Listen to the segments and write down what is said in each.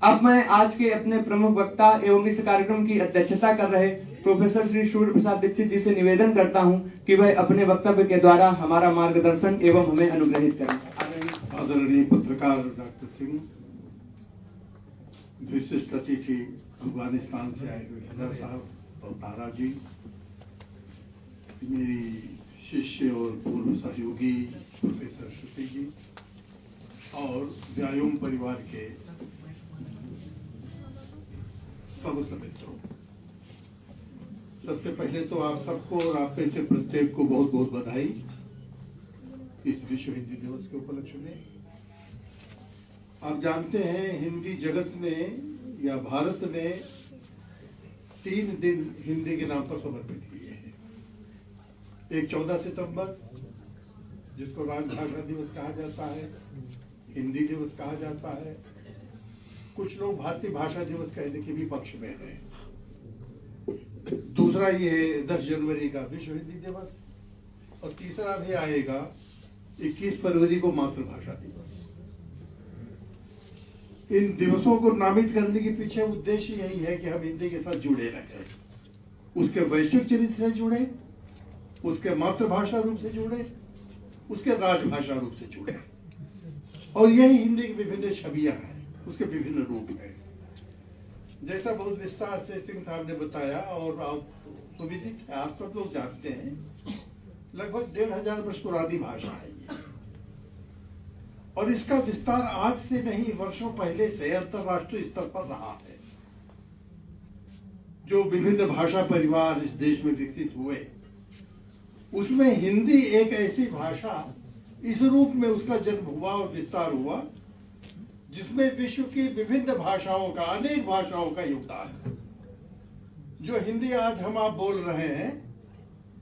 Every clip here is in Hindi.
अब मैं आज के अपने प्रमुख वक्ता एवं इस कार्यक्रम की अध्यक्षता कर रहे प्रोफेसर श्री सूर्य प्रसाद दीक्षित जी से निवेदन करता हूं कि वह अपने वक्तव्य के द्वारा हमारा मार्गदर्शन एवं हमें अनुग्रहित करें। आदरणीय पत्रकार डॉक्टर सिंह, विशिष्ट अतिथि अफगानिस्तान से आए हुए खदर साहब और तारा जी, मेरी शिष्य और पूर्व सहयोगी प्रोफेसर श्रुति जी और व्यायाम परिवार के समस्त मित्रों, सबसे पहले तो आप सबको और आप में से प्रत्येक को बहुत बहुत बधाई इस विश्व हिंदी दिवस के उपलक्ष्य में। आप जानते हैं हिंदी जगत ने या भारत ने 3 दिन हिंदी के नाम पर समर्पित किए हैं। एक 14 सितंबर जिसको राजभाषा दिवस कहा जाता है, हिंदी दिवस कहा जाता है, कुछ लोग भारतीय भाषा दिवस कहने के भी पक्ष में हैं। दूसरा ये 10 जनवरी का विश्व हिंदी दिवस और तीसरा भी आएगा 21 फरवरी को मातृभाषा दिवस। इन दिवसों को नामित करने के पीछे उद्देश्य यही है कि हम हिंदी के साथ जुड़े रहें, उसके वैश्विक चरित्र से जुड़े, उसके मातृभाषा रूप से जुड़े, उसके राजभाषा रूप से जुड़े। और यही हिंदी की विभिन्न छवियां हैं, उसके विभिन्न रूप हैं। जैसा बहुत विस्तार से सिंह साहब ने बताया और आप सुविदित है, आप सब लोग जानते हैं, लगभग 1500 वर्ष पुरानी भाषा है ये। और इसका विस्तार आज से नहीं, वर्षों पहले से अंतरराष्ट्रीय स्तर पर रहा है। जो विभिन्न भाषा परिवार इस देश में विकसित हुए, उसमें हिंदी एक ऐसी भाषा इस रूप में उसका जन्म हुआ और विस्तार हुआ जिसमें विश्व की विभिन्न भाषाओं का, अनेक भाषाओं का योगदान है। जो हिंदी आज हम आप बोल रहे हैं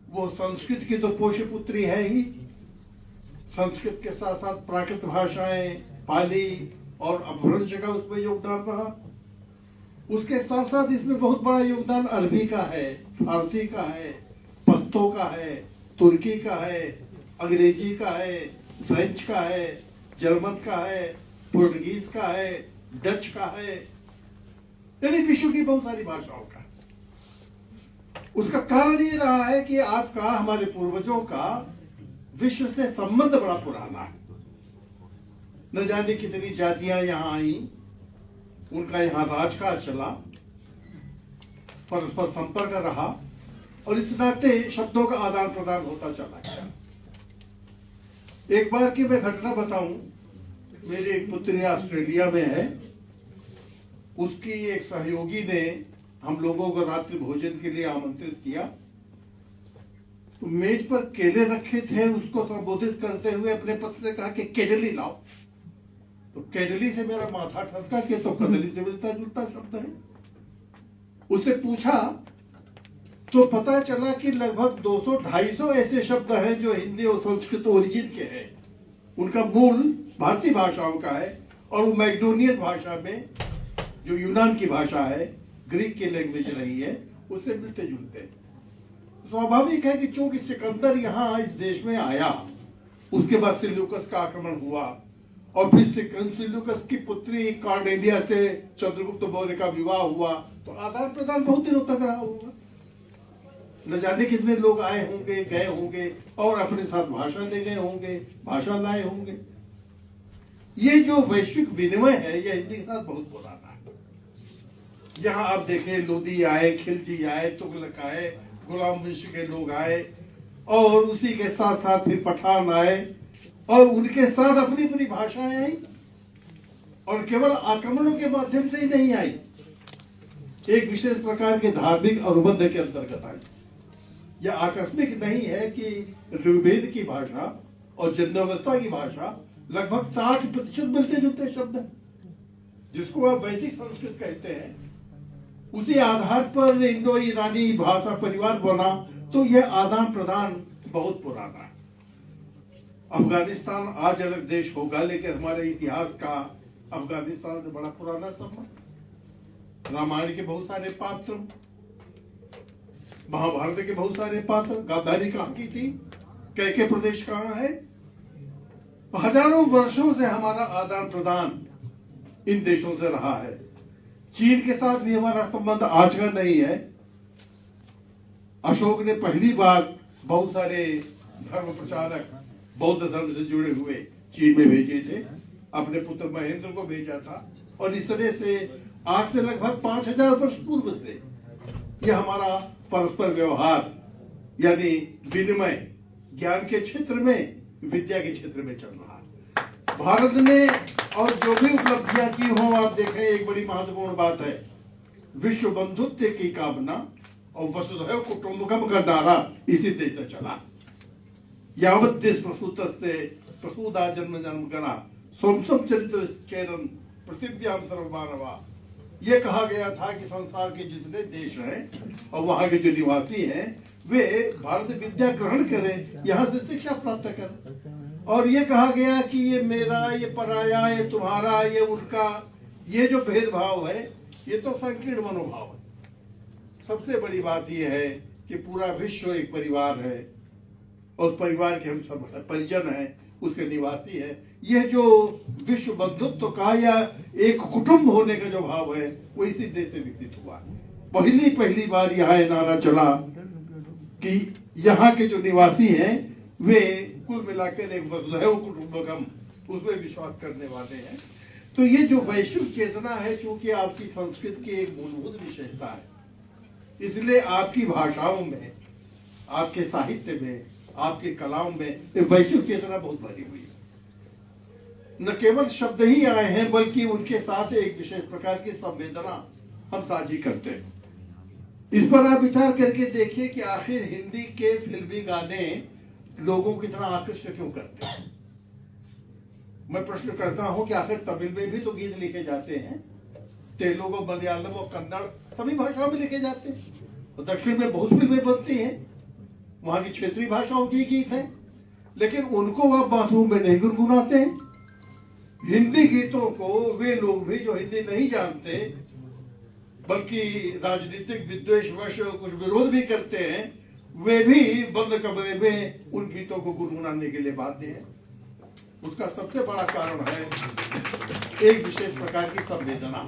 वो संस्कृत की तो पोष्य पुत्री है ही। संस्कृत के साथ साथ प्राकृत भाषाएं, पाली और अपभ्रंश का उसमें योगदान रहा। उसके साथ साथ इसमें बहुत बड़ा योगदान अरबी का है, फारसी का है, पश्तो का है, तुर्की का है, अंग्रेजी का है, फ्रेंच का है, जर्मन का है, पुर्तगीज का है, डच का है, यानी विश्व की बहुत सारी भाषाओं का। उसका कारण ये रहा है कि आपका, हमारे पूर्वजों का विश्व से संबंध बड़ा पुराना है। न जाने कितनी जातियां यहां आई, उनका यहां राजकाज चला, परस्पर संपर्क रहा और इस नाते शब्दों का आदान प्रदान होता चला गया। एक बार की मैं घटना बताऊं, मेरी एक पुत्री ऑस्ट्रेलिया में है, उसकी एक सहयोगी ने हम लोगों को रात्रि भोजन के लिए आमंत्रित किया। तो मेज पर केले रखे थे, उसको संबोधित करते हुए अपने पति से कहा कि केडली लाओ। तो केडली से मेरा माथा ठनका कि तो कदली से मिलता जुलता शब्द है। उससे पूछा तो पता चला कि लगभग 200-250 ऐसे शब्द हैं जो हिंदी और संस्कृत ओरिजिन के हैं। उनका मूल भारतीय भाषाओं का है और वो मैक्डोनियन भाषा में, जो यूनान की भाषा है, ग्रीक की लैंग्वेज रही है, उससे मिलते जुलते। स्वाभाविक है कि चूंकि सिकंदर यहाँ इस देश में आया, उसके बाद सेल्यूकस का आक्रमण हुआ और फिर सेल्यूकस की पुत्री कार्नेलिया से चंद्रगुप्त मौर्य का विवाह हुआ, तो आदान प्रदान बहुत दिनों तक रहा होगा। न जाने कितने लोग आए होंगे, गए होंगे और अपने साथ भाषा ले गए होंगे, भाषा लाए होंगे। ये जो वैश्विक विनिमय है, यह हिंदी के साथ बहुत पुराना है। यहाँ आप देखें, लोदी आए, खिलजी आए, तुगलक आए, गुलाम वंश के लोग आए और उसी के साथ साथ फिर पठान आए और उनके साथ अपनी अपनी भाषाएं आई और केवल आक्रमणों के माध्यम से ही नहीं आई, एक विशेष प्रकार के धार्मिक अनुबंध के अंतर्गत आई। यह आकस्मिक नहीं है कि ऋग्वेद की भाषा और जन्मावस्था की भाषा लगभग 60% मिलते जुलते शब्द है, जिसको आप वैदिक संस्कृत कहते हैं। उसी आधार पर इंडो ईरानी भाषा परिवार बना, तो यह आदान प्रदान बहुत पुराना है। अफगानिस्तान आज अलग देश होगा, लेकिन हमारे इतिहास का अफगानिस्तान से बड़ा पुराना संबंध। रामायण के बहुत सारे पात्र, महाभारत के बहुत सारे पात्र, गांधारी कहाँ की थी, कैके प्रदेश कहाँ है। हजारों वर्षों से हमारा आदान प्रदान इन देशों से रहा है। चीन के साथ भी हमारा संबंध आज का नहीं है। अशोक ने पहली बार बहुत सारे धर्म प्रचारक बौद्ध धर्म से जुड़े हुए चीन में भेजे थे, अपने पुत्र महेंद्र को भेजा था। और इस तरह से आज से लगभग 5000 वर्ष पूर्व से यह हमारा परस्पर व्यवहार यानी विनिमय ज्ञान के क्षेत्र में, विद्या के क्षेत्र में चल रहा है। भारत ने और जो भी उपलब्धियां की हो, आप देखें एक बड़ी महत्वपूर्ण बात है, विश्व बंधुत्व की कामना और वसुधैव कुटुंबकम का नारा इसी देश से चला। यावत देश प्रसूतस्ते प्रसूदा जन्म जन्म करा सोमसम चरित्र चेरन पृथिव्याम सर्वमानवा। ये कहा गया था कि संसार के जितने देश हैं और वहां के जो निवासी हैं वे भारत विद्या ग्रहण करें, यहाँ से शिक्षा प्राप्त करें। और ये कहा गया कि ये मेरा, ये पराया, ये तुम्हारा, ये उनका, ये जो भेदभाव है ये तो संकीर्ण मनोभाव है। सबसे बड़ी बात यह है कि पूरा विश्व एक परिवार है और उस परिवार के हम सब परिजन हैं, उसके निवासी है। यह जो विश्व बंधुत्व का या एक कुटुंब होने का जो भाव है वो इसी देश से विकसित हुआ। पहली बार यहाँ नारा चला कि यहाँ के जो निवासी हैं वे कुल मिलाकर एक वसुधैव कुटुंबकम उसमें विश्वास करने वाले हैं। तो ये जो वैश्विक चेतना है, चूंकि आपकी संस्कृत की एक मूलभूत विशेषता है, इसलिए आपकी भाषाओं में, आपके साहित्य में, आपकी कलाओं में वैश्विक चेतना बहुत भरी हुई है। न केवल शब्द ही आए हैं बल्कि उनके साथ एक विशेष प्रकार की संवेदना हम साझी करते हैं। इस पर आप विचार करके देखिए कि आखिर हिंदी के फिल्मी गाने लोगों की तरह आकृष्ट क्यों करते हैं। मैं प्रश्न करता हूं कि आखिर तमिल में भी तो गीत लिखे जाते हैं, तेलुगु, मलयालम और कन्नड़ सभी भाषाओं में लिखे जाते हैं, और दक्षिण में बहुत फिल्में बनती हैं, वहां की क्षेत्रीय भाषाओं के गीत हैं, लेकिन उनको वह बाथरूम में नहीं गुनगुनाते हैं। हिंदी गीतों को वे लोग भी जो हिंदी नहीं जानते बल्कि राजनीतिक विद्वेषवश कुछ विरोध भी करते हैं, वे भी बंद कमरे में उन गीतों को गुनगुनाने के लिए बाध्य हैं। उसका सबसे बड़ा कारण है एक विशेष प्रकार की संवेदना।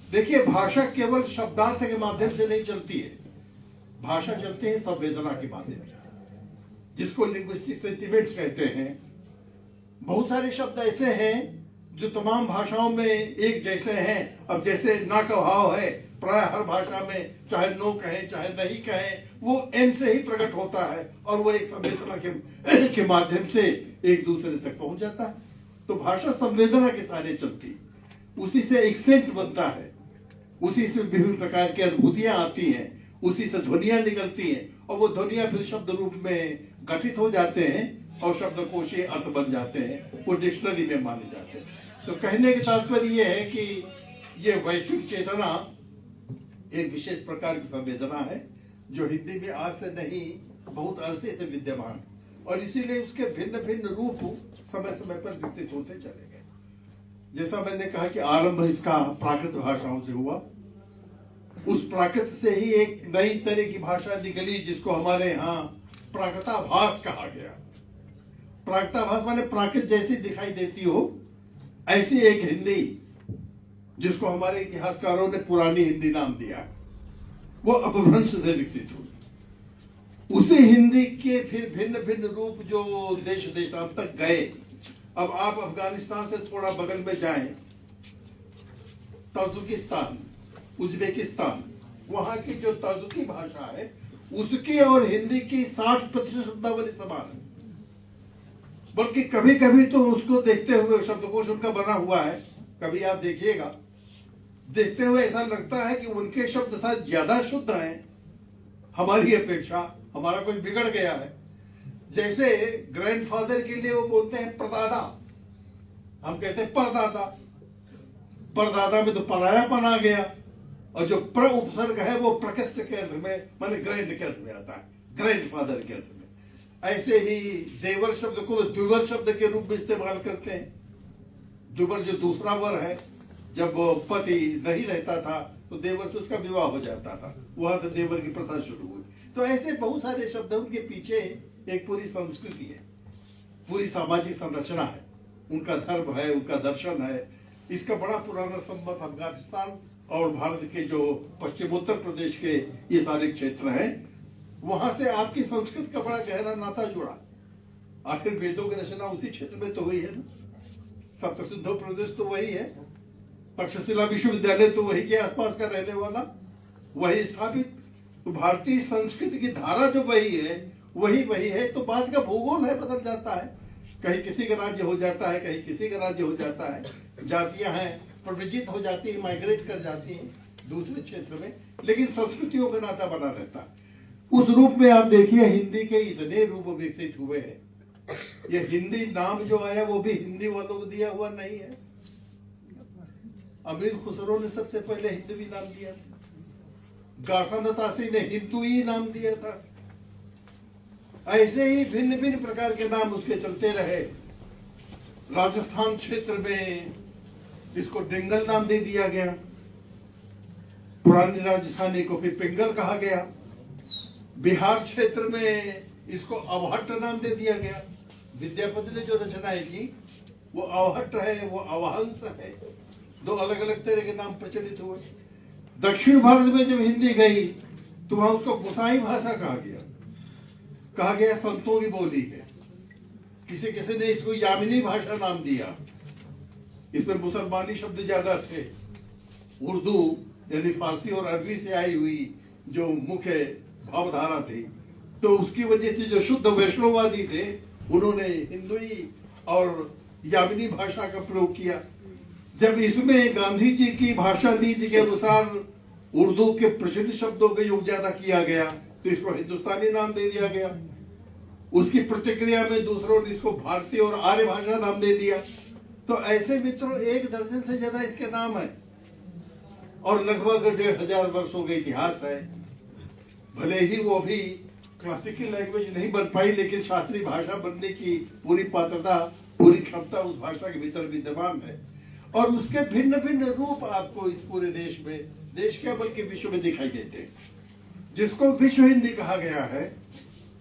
देखिए, भाषा केवल शब्दार्थ के माध्यम से नहीं चलती है, भाषा चलती है संवेदना के माध्यम से, जिसको लिंग्विस्टिक सेंटिमेंट्स कहते हैं। बहुत सारे शब्द ऐसे हैं जो तमाम भाषाओं में एक जैसे हैं। अब जैसे ना का भाव है, प्राय हर भाषा में चाहे नो कहें चाहे नहीं कहें, वो एन से ही प्रकट होता है और वो एक संवेदना के माध्यम से एक दूसरे तक पहुंच जाता है। तो भाषा संवेदना के सारे चलती, उसी से एक सेंट बनता है, उसी से विभिन्न प्रकार की अनुभूतियां आती हैं, उसी से ध्वनियां निकलती हैं और वो ध्वनियां फिर शब्द रूप में गठित हो जाते हैं और शब्दकोशीय अर्थ बन जाते हैं, वो डिक्शनरी में माने जाते हैं। तो कहने का तात्पर्य ये है कि ये वैश्विक चेतना एक विशेष प्रकार की संवेदना है जो हिंदी में आज से नहीं बहुत अरसे से विद्यमान, और इसीलिए उसके भिन्न भिन्न रूप समय समय पर विकसित होते चले गए। जैसा मैंने कहा कि आरंभ इसका प्राकृत भाषाओं से हुआ, उस प्राकृत से ही एक नई तरह की भाषा निकली जिसको हमारे यहाँ प्राकृताभास कहा गया। प्राकृताभास माने प्राकृत जैसी दिखाई देती हो ऐसी एक हिंदी, जिसको हमारे इतिहासकारों ने पुरानी हिंदी नाम दिया, वो अपभ्रंश से विकसित हुई। उसी हिंदी के फिर भिन्न भिन्न रूप जो देश देशांतर गए। अब आप अफगानिस्तान से थोड़ा बगल में जाएं, ताजिकिस्तान, उज्बेकिस्तान, वहां की जो ताजिकी भाषा है उसकी और हिंदी की 60% शब्दावली समान है, बल्कि कभी कभी तो उसको देखते हुए शब्दकोश उनका बना हुआ है, कभी आप देखिएगा, देखते हुए ऐसा लगता है कि उनके शब्द शायद ज्यादा शुद्ध हैं हमारी अपेक्षा, हमारा कुछ बिगड़ गया है। जैसे ग्रैंडफादर के लिए वो बोलते हैं परदादा, हम कहते हैं परदादा। परदादा में तो परायापन आ गया, और जो प्र उपसर्ग है वो प्रकृष्ट के अर्थ में माने ग्रैंड के अर्थ में आता है, ग्रैंडफादर के अर्थ में। ऐसे ही देवर शब्द को द्विवर शब्द के रूप में इस्तेमाल करते हैं। द्विवर जो दूसरा वर है, जब पति नहीं रहता था तो देवर से उसका विवाह हो जाता था, वहां से देवर की प्रथा शुरू हुई। तो ऐसे बहुत सारे शब्द, उनके पीछे एक पूरी संस्कृति है, पूरी सामाजिक संरचना है, उनका धर्म है, उनका दर्शन है। इसका बड़ा पुराना संबंध अफगानिस्तान और भारत के जो पश्चिमोत्तर प्रदेश के ये सारे क्षेत्र हैं, वहां से आपकी संस्कृत का बड़ा गहरा नाता जुड़ा। आखिर वेदों की रचना उसी क्षेत्र में तो हुई है ना, सप्तसिंधु प्रदेश तो वही है, तक्षशिला विश्वविद्यालय तो वही के आसपास का रहने वाला, वही स्थापित। तो भारतीय संस्कृति की धारा जो वही है, तो बात का भूगोल है, बदल जाता है। कहीं किसी का राज्य हो जाता है, कहीं किसी का राज्य हो जाता है, जातियां हैं प्रवृत्त हो जाती है, माइग्रेट कर जाती हैं दूसरे क्षेत्र में, लेकिन संस्कृतियों का नाता बना रहता है। उस रूप में आप देखिए हिंदी के इतने रूप विकसित हुए हैं। ये हिंदी नाम जो आया वो भी हिंदी वालों को दिया हुआ नहीं है। अमीर खुसरो ने सबसे पहले हिंदवी नाम दिया था, गासानतासी ने हिंदुई नाम दिया था। ऐसे ही भिन्न भिन्न प्रकार के नाम उसके चलते रहे। राजस्थान क्षेत्र में इसको डिंगल नाम दे दिया गया, पुरानी राजस्थानी को फिर पिंगल कहा गया। बिहार क्षेत्र में इसको अवहट्ट नाम दे दिया गया। विद्यापति ने जो रचनाएं की वो अवहट्ट है, वो अवहंस है, दो अलग अलग तरह के नाम प्रचलित हुए। दक्षिण भारत में जब हिंदी गई तो वहां उसको गोसाई भाषा कहा गया संतों की बोली है। किसी किसी ने इसको यामिनी भाषा नाम दिया, इसमें मुसलमानी शब्द ज्यादा थे। उर्दू यानी फारसी और अरबी से आई हुई जो मुख्य भावधारा थी, तो उसकी वजह से जो शुद्ध वैष्णववादी थे उन्होंने हिंदुई और यामिनी भाषा का प्रयोग किया। जब इसमें गांधी जी की भाषा नीति के अनुसार उर्दू के प्रसिद्ध शब्दों का योग ज्यादा किया गया तो इसको हिंदुस्तानी नाम दे दिया गया। उसकी प्रतिक्रिया में दूसरों ने इसको भारतीय और आर्य भाषा नाम दे दिया। तो ऐसे मित्रों 1 दर्जन से ज्यादा इसके नाम है और लगभग 1500 वर्षों का इतिहास है। भले ही वो भी क्लासिकल लैंग्वेज नहीं बन पाई, लेकिन शास्त्रीय भाषा बनने की पूरी पात्रता, पूरी क्षमता उस भाषा के भीतर विद्यमान है। और उसके भिन्न भिन्न रूप आपको इस पूरे देश में, देश क्या बल्कि विश्व में दिखाई देते हैं। जिसको विश्व हिंदी कहा गया है,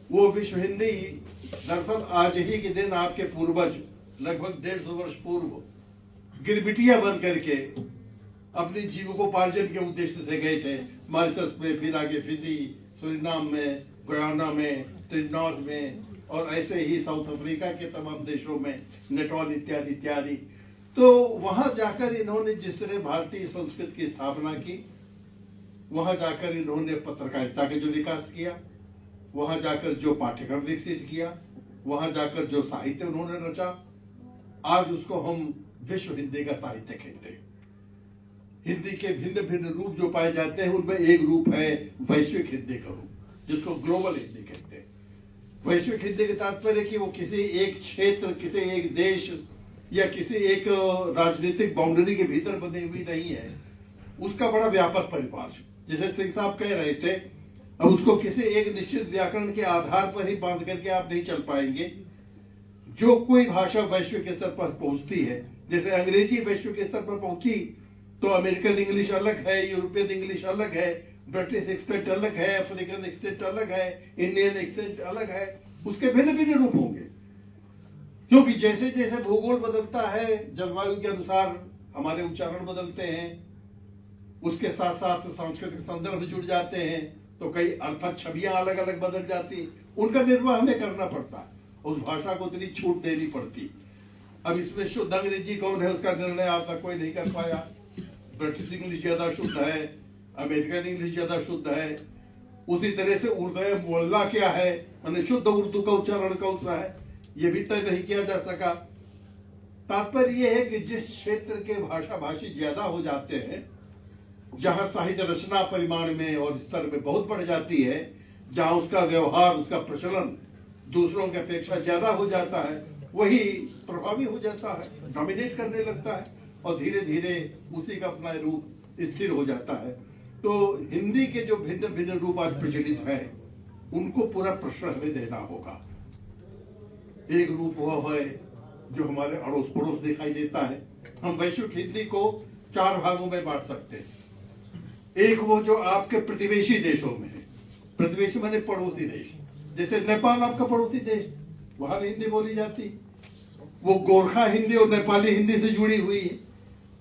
वो विश्व हिंदी दरअसल आज ही के दिन आपके पूर्वज लगभग 150 वर्ष पूर्व गिरबिटिया बन करके अपनी जीविकोपार्जन के उद्देश्य से गए थे। मॉरिशस में, फिर आगे फिजी, सूरीनाम में, गुयाना में, त्रिनिदाद में और ऐसे ही साउथ अफ्रीका के तमाम देशों में, नेटॉल इत्यादि इत्यादि। तो वहां जाकर इन्होंने जिस तरह भारतीय संस्कृति की स्थापना की, वहां जाकर इन्होंने पत्रकारिता का जो विकास किया, वहां जाकर जो पाठ्यक्रम विकसित किया, वहां जाकर जो साहित्य उन्होंने रचा, आज उसको हम विश्व हिंदी का साहित्य कहते हैं। हिंदी के भिन्न भिन्न रूप जो पाए जाते हैं उनमें एक रूप है वैश्विक हिंदी का रूप, जिसको ग्लोबल हिंदी कहते हैं। वैश्विक हिंदी के तात्पर्य कि वो किसी एक क्षेत्र, किसी एक देश या किसी एक राजनीतिक बाउंड्री के भीतर बनी हुई नहीं है, उसका बड़ा व्यापक परिभाष। जैसे सिंह साहब कह रहे थे, अब उसको किसी एक निश्चित व्याकरण के आधार पर ही बांध करके आप नहीं चल पाएंगे। जो कोई भाषा वैश्विक स्तर पर पहुंचती है, जैसे अंग्रेजी वैश्विक स्तर पर पहुंची तो अमेरिकन इंग्लिश अलग है, यूरोपियन इंग्लिश अलग है, ब्रिटिश एक्सेंट अलग है, अफ्रीकन एक्सेंट अलग है, इंडियन एक्सेंट अलग है, उसके भिन्न भिन्न रूप होंगे। क्योंकि जैसे जैसे भूगोल बदलता है, जलवायु के अनुसार हमारे उच्चारण बदलते हैं, उसके साथ साथ सांस्कृतिक संदर्भ जुड़ जाते हैं, तो कई अर्थात छवियां अलग अलग बदल जाती, उनका निर्वाह हमें करना पड़ता, उस भाषा को इतनी छूट देनी पड़ती। अब इसमें शुद्ध अंग्रेजी कौन है उसका निर्णय आज तक कोई नहीं कर पाया। ब्रिटिश इंग्लिश ज्यादा शुद्ध है, अमेरिकन इंग्लिश ज्यादा शुद्ध है, उसी तरह से उर्दू मोहल्ला क्या है, माने शुद्ध उर्दू का उच्चारण कौन सा है, ये भी तय नहीं किया जा सका। तात्पर्य यह है कि जिस क्षेत्र के भाषा भाषी ज्यादा हो जाते हैं, जहां साहित्य रचना परिमाण में और स्तर में बहुत बढ़ जाती है, जहां उसका व्यवहार, उसका प्रचलन दूसरों की अपेक्षा ज्यादा हो जाता है, वही प्रभावी हो जाता है, डोमिनेट करने लगता है और धीरे धीरे उसी का अपना रूप स्थिर हो जाता है। तो हिंदी के जो भिन्न भिन्न रूप आज प्रचलित हैं, उनको पूरा प्रश्न हमें देना होगा। एक रूप वह है जो हमारे अड़ोस पड़ोस दिखाई देता है। हम वैश्विक हिंदी को 4 भागों में बांट सकते हैं। एक वो जो आपके प्रतिवेशी देशों में है, प्रतिवेशी माने पड़ोसी देश, जैसे नेपाल आपका पड़ोसी देश, वहां भी हिंदी बोली जाती, वो गोरखा हिंदी और नेपाली हिंदी से जुड़ी हुई है।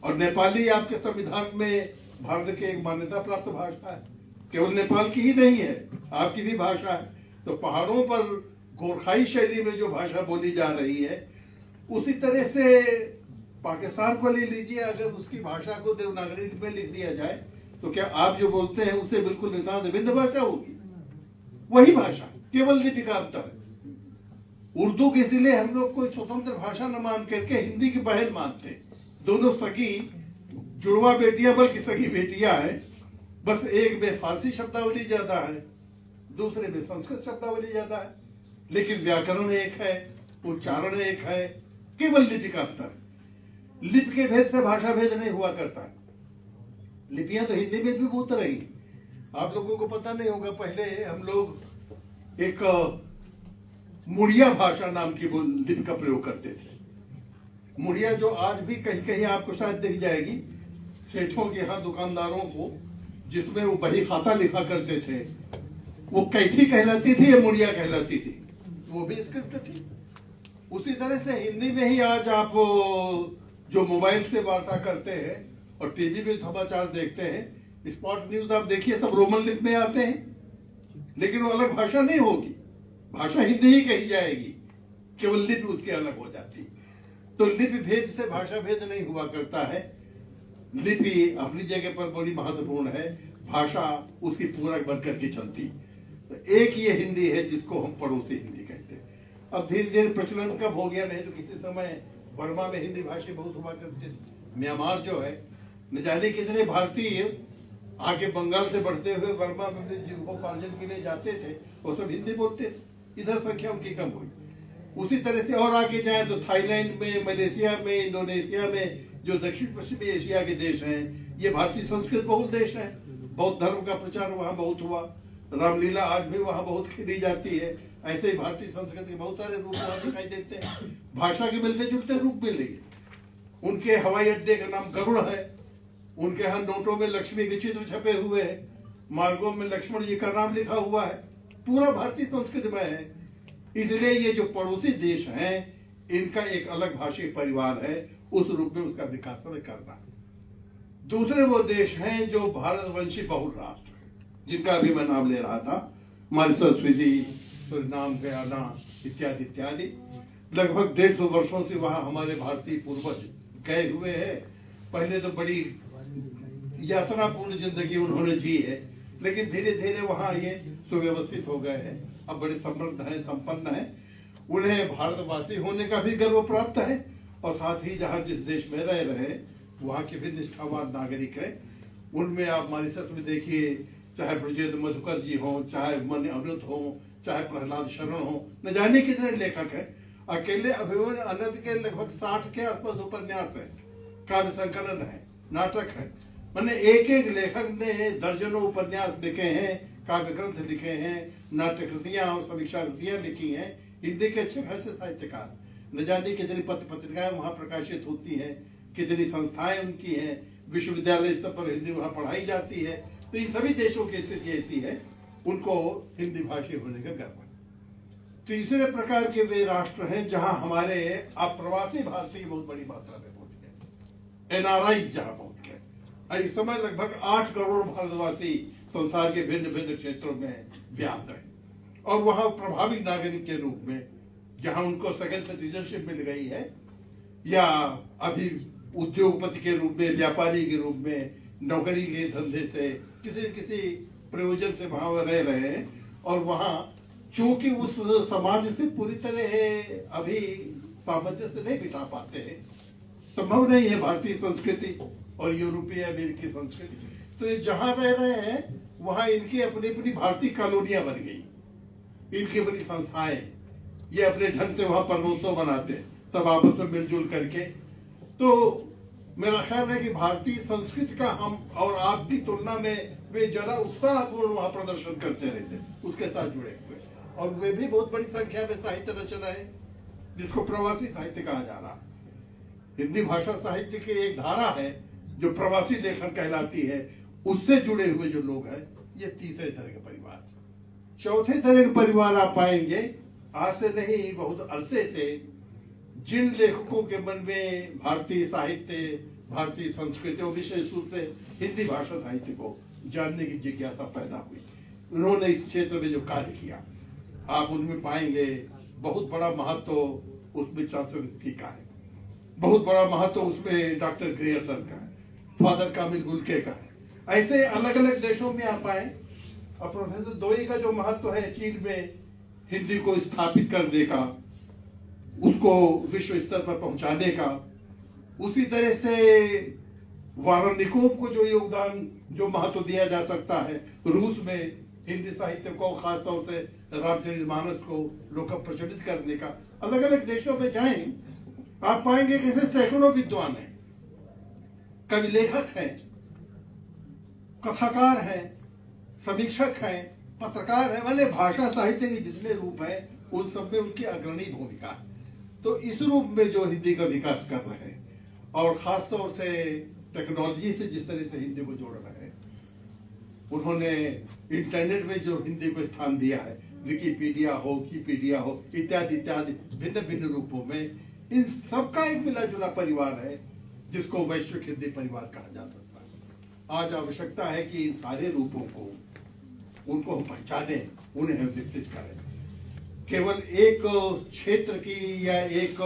और नेपाली आपके संविधान में भारत की एक मान्यता प्राप्त भाषा है, केवल नेपाल की ही नहीं है, आपकी भी भाषा है। तो पहाड़ों पर गोरखाई शैली में जो भाषा बोली जा रही है, उसी तरह से पाकिस्तान को ले लीजिए, अगर उसकी भाषा को देवनागरी में लिख दिया जाए तो क्या आप जो बोलते हैं उससे बिल्कुल नितांत भिन्न भाषा होगी? वही भाषा, केवल लिपि का अंतर है। उर्दू को इसलिए हम लोग कोई स्वतंत्र भाषा न मान करके हिंदी की बहन मानते हैं। दोनों सगी जुड़वा बेटियां, बल्कि सगी बेटियां हैं, बस एक में फारसी शब्दावली ज्यादा है, दूसरे में संस्कृत शब्दावली ज्यादा है, लेकिन व्याकरण एक है, उच्चारण एक है, केवल लिपि का अंतर। लिपि के भेद से भाषा भेद नहीं हुआ करता। लिपियां तो हिंदी में भी बहुत रही, आप लोगों को पता नहीं होगा, पहले हम लोग एक मुड़िया भाषा नाम की लिपि का प्रयोग करते थे। मुड़िया जो आज भी कहीं कहीं आपको शायद दिख जाएगी, सेठों के यहाँ दुकानदारों को, जिसमें वो बही खाता लिखा करते थे, वो कैथी कहलाती थी या मुड़िया कहलाती थी, वो भी स्क्रिप्ट थी। उसी तरह से हिंदी में ही आज आप जो मोबाइल से वार्ता करते हैं और टीवी में समाचार देखते हैं, स्पॉट न्यूज आप देखिए, सब रोमन लिपि में आते हैं, लेकिन वो अलग भाषा नहीं होगी, भाषा हिंदी ही कही जाएगी, केवल लिपि उसकी अलग हो जाती। तो लिपि भेद से भाषा भेद नहीं हुआ करता है। लिपि अपनी जगह पर बड़ी महत्वपूर्ण है, भाषा उसकी पूरक बनकर के चलती। तो एक ये हिंदी है जिसको हम पड़ोसी हिंदी कहते हैं। अब धीरे धीरे प्रचलन कब हो गया, नहीं तो किसी समय बर्मा में हिंदी भाषी बहुत हुआ करते थे। म्यांमार जो है, न जाने कितने भारतीय आगे बंगाल से बढ़ते हुए बर्मा में जीविकोपार्जन के लिए जाते थे, वो सब हिंदी बोलते थे, इधर संख्या उनकी कम हुई। उसी तरह से और आगे जाए तो थाईलैंड में, मलेशिया में, इंडोनेशिया में, जो दक्षिण पश्चिमी एशिया के देश हैं, ये भारतीय संस्कृत बहुल देश हैं। बौद्ध धर्म का प्रचार वहां बहुत हुआ, रामलीला आज भी वहां बहुत खेली जाती है। ऐसे ही भारतीय संस्कृति के बहुत सारे रूप वहां दिखाई देते हैं। भाषा के मिलते जुलते रूप मिलेंगे। उनके हवाई अड्डे का नाम गरुड़ है, उनके यहाँ नोटों में लक्ष्मी के चित्र छपे हुए हैं, मार्गों में लक्ष्मण जी का नाम लिखा हुआ है, पूरा भारतीय संस्कृति में है। इसलिए ये जो पड़ोसी देश हैं, इनका एक अलग भाषी परिवार है, उस रूप में उसका विकास हमें करना। दूसरे वो देश हैं जो भारतवंशी बहुल राष्ट्र हैं, जिनका अभी मैं नाम ले रहा था, मॉरिशस, फिजी, सूरीनाम, गयाना इत्यादि इत्यादि। लगभग 150 वर्षों से वहां हमारे भारतीय पूर्वज गए हुए हैं। पहले तो बड़ी यातनापूर्ण जिंदगी उन्होंने जी है, लेकिन धीरे धीरे वहां ये सुव्यवस्थित हो गए हैं, अब बड़े समृद्ध हैं, संपन्न हैं। उन्हें भारतवासी होने का भी गर्व प्राप्त है, और साथ ही जहां जिस देश में रह रहे वहां के भी निष्ठावान नागरिक है। उनमें आप मॉरिशस में देखिए, चाहे ब्रजेंद्र मधुकर जी हो, चाहे मन अमृत हो, चाहे प्रहलाद शरण हो, न जाने कितने लेखक हैं। अकेले अभिमन्यु अनंत के लगभग 60 के आसपास उपन्यास है, काव्य संकलन है, नाटक है। मैंने एक एक लेखक ने दर्जनों उपन्यास लिखे हैं, काव्य ग्रंथ लिखे हैं, नाट्य कृतियां और समीक्षा कृतियां लिखी हैं। हिंदी के अच्छे खासे साहित्यकार, न जाने कितनी पत्र पत्रिकाएं वहां प्रकाशित होती हैं, कितनी संस्थाएं उनकी हैं, विश्वविद्यालय स्तर पर हिंदी वहां पढ़ाई जाती है। तो इन सभी देशों की स्थिति ऐसी है, उनको हिंदी भाषी होने का गर्व है। तीसरे प्रकार के वे राष्ट्र हैं जहां हमारे अप्रवासी भारतीय बहुत बड़ी मात्रा में पहुंच गए, एनआरआई जहां पहुंच गए। इस समय लगभग 8 करोड़ भारतवासी संसार के भिन्न भिन्न क्षेत्रों में व्याप्त है, और वहां प्रभावी नागरिक के रूप में, जहां उनको सेकंड सिटीजनशिप मिल गई है, या अभी उद्योगपति के रूप में, व्यापारी के रूप में, नौकरी के धंधे से, किसी किसी प्रयोजन से वहां रह रहे हैं, और वहां चूंकि उस समाज से पूरी तरह अभी सामंजस्य नहीं बिठा पाते हैं, संभव नहीं है भारतीय संस्कृति और यूरोपीय अमेरिकी संस्कृति, तो ये जहां रह रहे हैं वहां इनकी अपनी अपनी भारतीय कॉलोनियां बन गई, इनकी बड़ी संस्थाएं, ये अपने ढंग से वहां पर्वोत्सव बनाते हैं, सब आपस में मिलजुल करके। तो मेरा ख्याल है कि भारतीय संस्कृति का हम और आपकी तुलना में वे ज्यादा उत्साहपूर्ण वहां प्रदर्शन करते रहते, उसके साथ जुड़े हुए, और वे भी बहुत बड़ी संख्या में साहित्य रचनाएं, जिसको प्रवासी साहित्य कहा जा रहा है। हिंदी भाषा साहित्य की एक धारा है जो प्रवासी लेखन कहलाती है, उससे जुड़े हुए जो लोग हैं, ये तीसरे तरह के परिवार। चौथे तरह के परिवार आप पाएंगे, आज से नहीं बहुत अरसे से जिन लेखकों के मन में भारतीय साहित्य, भारतीय संस्कृति और विशेष रूप से हिंदी भाषा साहित्य को जानने की जिज्ञासा पैदा हुई। उन्होंने इस क्षेत्र में जो कार्य किया, आप उनमें पाएंगे बहुत बड़ा महत्व उसमें चासोविस्की का है, बहुत बड़ा महत्व उसमें डॉक्टर ग्रियर्सन का है, फादर कामिल गुल्के का है। ऐसे अलग अलग देशों में आप आए और प्रोफेसर दोई का जो महत्व है चीन में हिंदी को स्थापित करने का, उसको विश्व स्तर पर पहुंचाने का, उसी तरह से वारनिकोव को जो योगदान, जो महत्व दिया जा सकता है रूस में हिंदी साहित्य को, खासतौर से रामचरितमानस को लोक प्रचलित करने का। अलग अलग देशों में जाएं, आप पाएंगे कि ऐसे सैकड़ों विद्वान हैं, कवि लेखक हैं, कथाकार हैं, समीक्षक हैं, पत्रकार हैं, माने भाषा साहित्य के जितने रूप हैं उन सब में उनकी अग्रणी भूमिका है। तो इस रूप में जो हिंदी का विकास कर रहे हैं और खासतौर से टेक्नोलॉजी से जिस तरह से हिंदी को जोड़ रहे हैं, उन्होंने इंटरनेट में जो हिंदी को स्थान दिया है, विकिपीडिया हो, कीपीडिया हो, इत्यादि इत्यादि भिन्न भिन्न रूपों में, इन सबका एक मिला जुला परिवार है जिसको वैश्विक हिंदी परिवार कहा जा सकता है। आज आवश्यकता है कि इन सारे रूपों को, उनको हम पहचाने, उन्हें हम विकसित करें। केवल एक क्षेत्र की या एक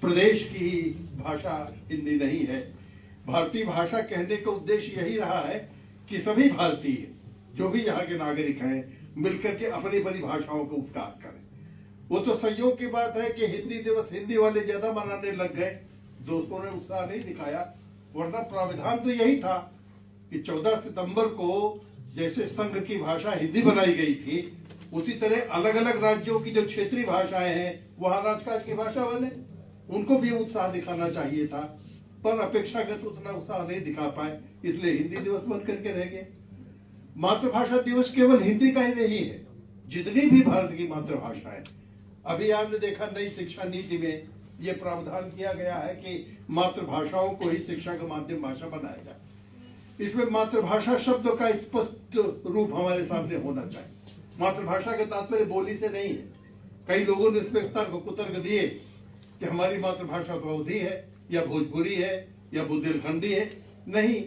प्रदेश की भाषा हिंदी नहीं है। भारतीय भाषा कहने का उद्देश्य यही रहा है कि सभी भारतीय जो भी यहाँ के नागरिक हैं मिलकर के अपनी अपनी भाषाओं का विकास करें। वो तो संयोग की बात है कि हिंदी दिवस हिंदी वाले ज्यादा मनाने लग गए, दोस्तों ने उत्साह नहीं दिखाया, वरना प्राविधान तो यही था कि 14 सितंबर को जैसे संघ की भाषा हिंदी बनाई गई थी, उसी तरह अलग अलग राज्यों की जो क्षेत्रीय भाषाएं हैं वहां राजकाज की भाषा बने, उनको भी उत्साह दिखाना चाहिए था, पर अपेक्षागत उतना उत्साह नहीं दिखा पाए, इसलिए हिंदी दिवस बन करके रह गए। मातृभाषा दिवस केवल हिंदी का ही नहीं है, जितनी भी भारत की मातृभाषा है। अभी आपने देखा नई शिक्षा नीति में यह प्रावधान किया गया है कि मातृभाषाओं को ही शिक्षा का माध्यम भाषा बनाया जाए। इसमें मातृभाषा शब्द का स्पष्ट रूप हमारे सामने होना चाहिए। मातृभाषा के तात्पर्य बोली से नहीं है। कई लोगों ने इसमें तर्क कुतर्क दिए कि हमारी मातृभाषा तो अवधी है या भोजपुरी है या बुंदेलखंडी है। नहीं,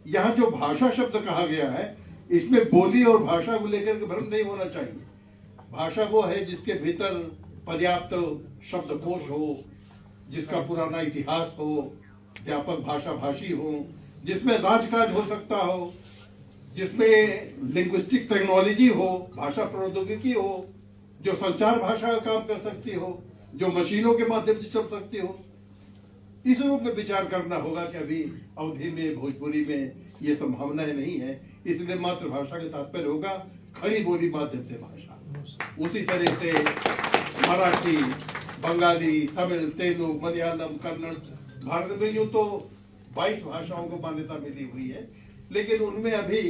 यहाँ जो भाषा शब्द कहा गया है इसमें बोली और भाषा को लेकर के भ्रम नहीं होना चाहिए। भाषा वो है जिसके भीतर पर्याप्त शब्दकोश हो, जिसका पुराना इतिहास हो, व्यापक भाषा भाषी हो, जिसमें राजकाज हो सकता हो, जिसमें लिंग्विस्टिक टेक्नोलॉजी हो, भाषा प्रौद्योगिकी हो, जो संचार भाषा का काम कर सकती हो, जो मशीनों के माध्यम से चल सकती हो। इस रूप में विचार करना होगा कि अभी अवधि में, भोजपुरी में ये संभावनाएं नहीं है, इसलिए मातृभाषा का तात्पर्य होगा खड़ी बोली माध्यम से भाषा। उसी तरह से मराठी, बंगाली, तमिल, तेलुगु, मलयालम, कन्नड़, भारत में यूं तो 22 भाषाओं को मान्यता मिली हुई है, लेकिन उनमें अभी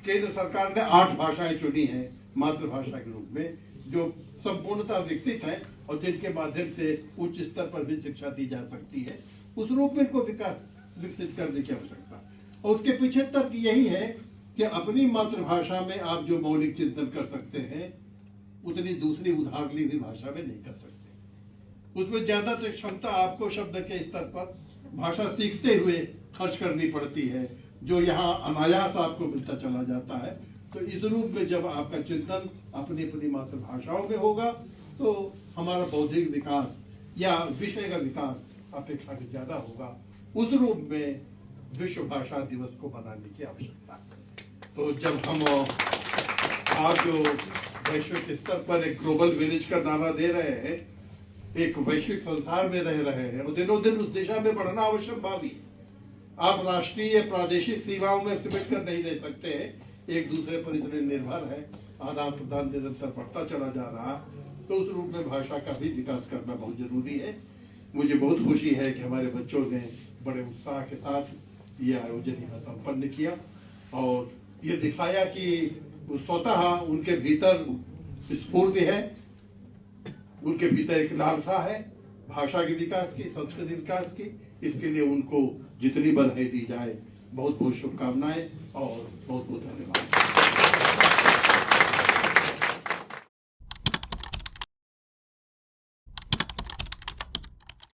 केंद्र सरकार ने 8 भाषाएं चुनी हैं मातृभाषा के रूप में, जो संपूर्णतः विकसित है और जिनके माध्यम से उच्च स्तर पर भी शिक्षा दी जा सकती है। उस रूप में इनको विकसित करने की आवश्यकता, और उसके पीछे तर्क यही है कि अपनी मातृभाषा में आप जो मौलिक चिंतन कर सकते हैं उतनी दूसरी उधारली हुई भाषा में नहीं कर सकते। उसमें ज्यादातर क्षमता आपको शब्द के स्तर पर भाषा सीखते हुए खर्च करनी पड़ती है, जो यहाँ अनायास आपको मिलता चला जाता है। तो इस रूप में जब आपका चिंतन अपनी अपनी मातृभाषाओं में होगा तो हमारा बौद्धिक विकास या विषय का विकास अपेक्षाकृत ज्यादा होगा। उस रूप में विश्व भाषा दिवस को मनाने की आवश्यकता है। तो जब हम आज जो वैश्विक स्तर पर एक ग्लोबल विलेज का नारा दे रहे हैं, एक वैश्विक संसार में रह रहे हैं, और दिनों दिन उस दिशा में बढ़ना आवश्यक भावी। आप राष्ट्रीय प्रादेशिक सीमाओं में सिमट कर नहीं रह सकते हैं, एक दूसरे पर इतने निर्भर है, आदान प्रदान निरंतर बढ़ता चला जा रहा, तो उस रूप में भाषा का भी विकास करना बहुत जरूरी है। मुझे बहुत खुशी है कि हमारे बच्चों ने बड़े उत्साह के साथ ये आयोजन यहाँ संपन्न किया और ये दिखाया कि स्वतः उनके भीतर स्फूर्ति है, उनके भीतर एक लालसा है भाषा के विकास की, संस्कृति विकास की। इसके लिए उनको जितनी बधाई दी जाए, बहुत बहुत शुभकामनाएं और बहुत बहुत धन्यवाद।